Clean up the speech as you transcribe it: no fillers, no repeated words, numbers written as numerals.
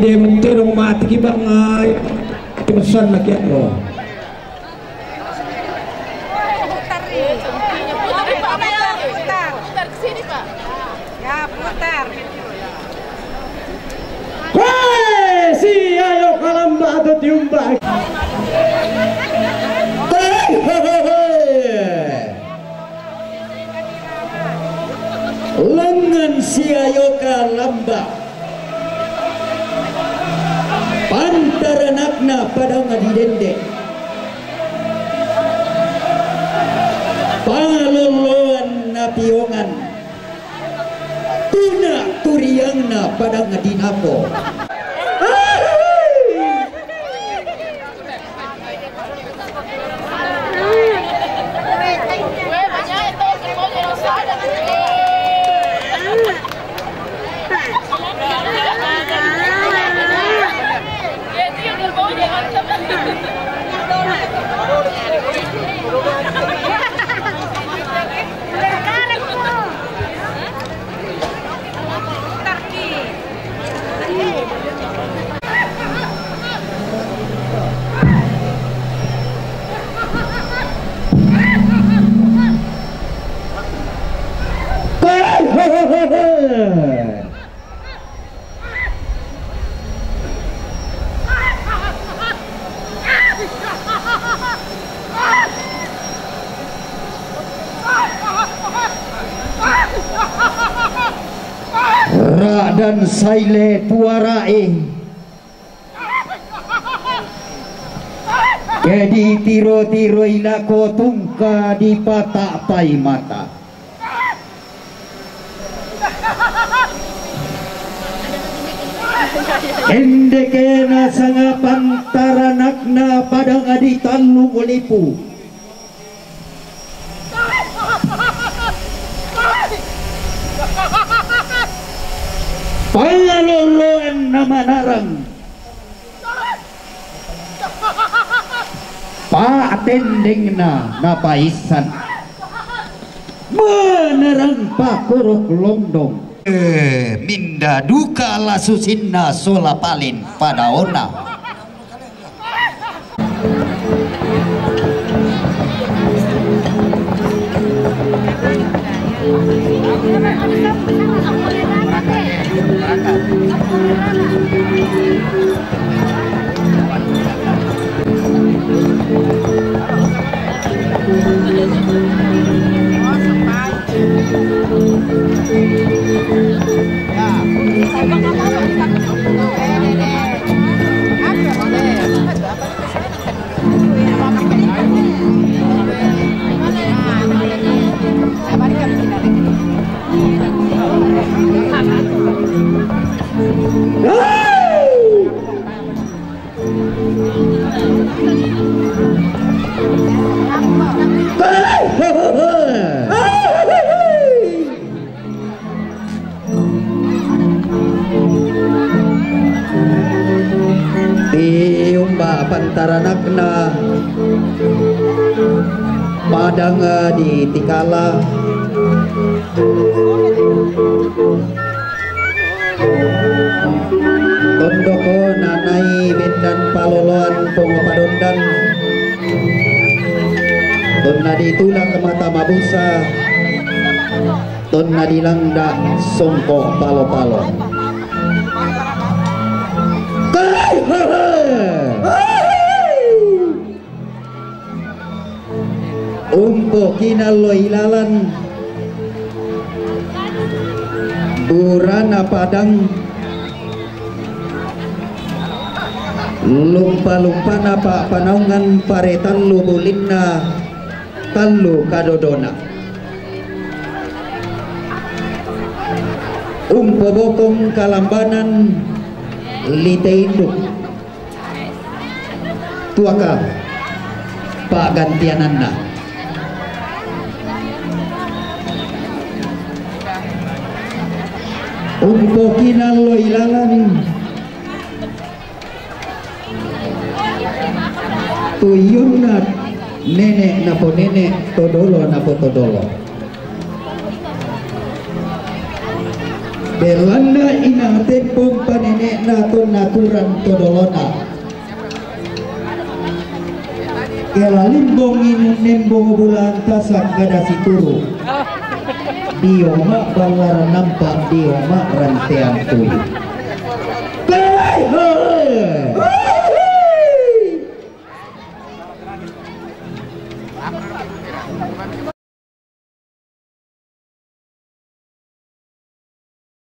Dia menterong mati kita ngai pesan lagi aku. Putar ke sini Pak. Ya putar. Hei, si ayo kalamba atau tiumba. Lengan si ayo kalamba. Pantaranakna pada ngadidende paloloan na piongan tuna turiangna pada ngadinapo. Dan saile puarae jadi tiro-tiro ilako tungka di patak pai mata endekena sanga pantaranakna padang adi tallu ulipu pangaloloan nama narang patendengna napaisan menerang pakuruk londong minda duka lasusinna solapalin pada ona tiumba pantaranakna padang di tikala tondoko nanai bendan paloloan pengopadondan tonna ditulang ke mata mabusa tonna dilangda songko palo-palo umpo kinalo ilalan burana padang lumpa-lumpa napa panaungan paretan lubulinna tallu kadodona umpo bokong kalambanan lite induk tuaka pak gantiananna umpo kinalo ilalan tuyuna nenek napo nenek todolo napo todolo belanda inang tepung panenek nato naturan todolona kelalimbong inung nembong bulan tasak kadasi turu dioma balara nampak dioma rantean tuli